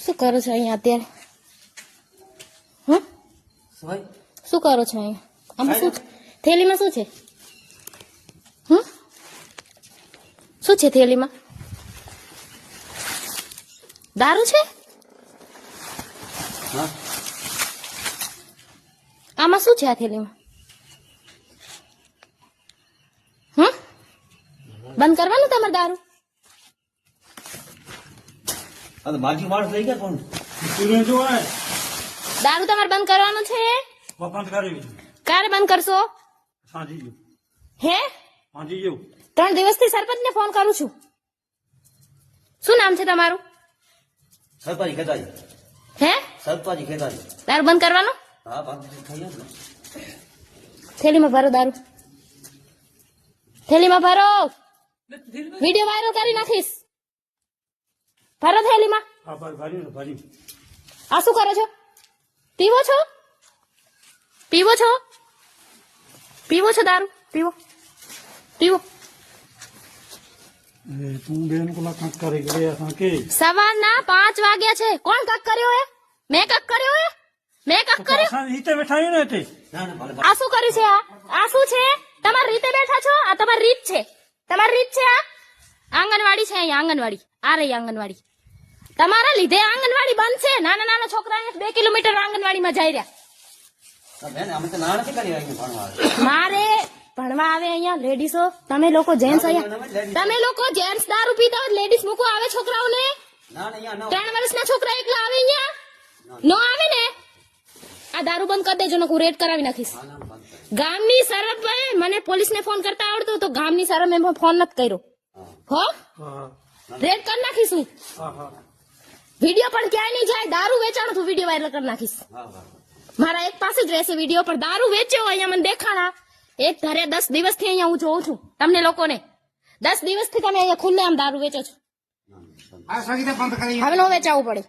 શું કરો છો અહીંયા અત્યારે? શું કરો છો અહીંયા? આમાં શું થેલીમાં શું છે? શું છે થેલીમાં? દારૂ છે? આમાં શું છે આ થેલીમાં? બંધ કરવાનું તમારે દારૂ? બાજી માણસ લઈ ગયા કોણ? દારૂ તમારે બંધ કરવાનું છે? ક્યારે બંધ કરશો? હે 3 દિવસથી સરપંચને ફોન કરું છું. શું નામ છે તમારું? સરપાજી ખેતાજી. હે સરપાજી ખેતાજી. દારૂ બંધ કરવાનું? હા બંધ થઈ ગયો ને. થેલીમાં ભરો દારૂ. થેલીમાં ભરો. વિડીયો વાયરલ કરી નાખીશ. ભરો થેલીમાં. આ શું કરો છો? પીવો છો? પીવો છો? પીવો છો દારૂ? પીવો પીવો. તું બેન કોલા કંક કરી ગયા કે સવારના 5 વાગ્યા છે. કોણ કક કર્યો હે? મેં કક કર્યો હે? મેં કક કર્યો? રીતે બેઠા ને તે આ શું કર્યું છે? આ શું છે? તમારી રીતે બેઠા છો? આ તમારી રીત છે. તમારી રીત છે. આ આંગણવાડી છે. અહીંયા આંગણવાડી. આ રહી આંગણવાડી. તમારા લીધે આંગણવાડી બંધ છે. નાના નાના છોકરાને 2 કિલોમીટર આંગણવાડીમાં જઈ રહ્યા. મારે ભણવા આવે અહીંયા લેડીઝો. તમે લોકો જેન્ટ્સ અહીંયા. તમે લોકો જેન્ટ્સ દારૂ પીતા હોય લેડીઝ મૂકો આવે છોકરાઓને. 3 વર્ષના છોકરા એકલા આવે અહીંયા? નો આવે ને? આ દારૂ બંધ કરી દેજો, હું રેડ કરાવી નાખીશ. ગામની સરપ મને પોલીસને ફોન કરતા આવડતું તો ગામની સરપ મેં ફોન નથી કર્યો. હો રેડ કરી નાખીશું. વિડીયો પણ ક્યાંય નહીં જાય. દારૂ વેચાણું તું વિડીયો વાયરલ કરી નાખીશ. મારા એક પાસે જ રહેશે વિડીયો. પણ દારૂ વેચ્યો અહીંયા મને દેખાણા. એક ધારે 10 દિવસથી અહીંયા હું જોઉં છું તમને લોકોને. 10 દિવસથી તમે અહીંયા ખુલ્લે આમ દારૂ વેચો છો. હવે નો વેચાવું પડે.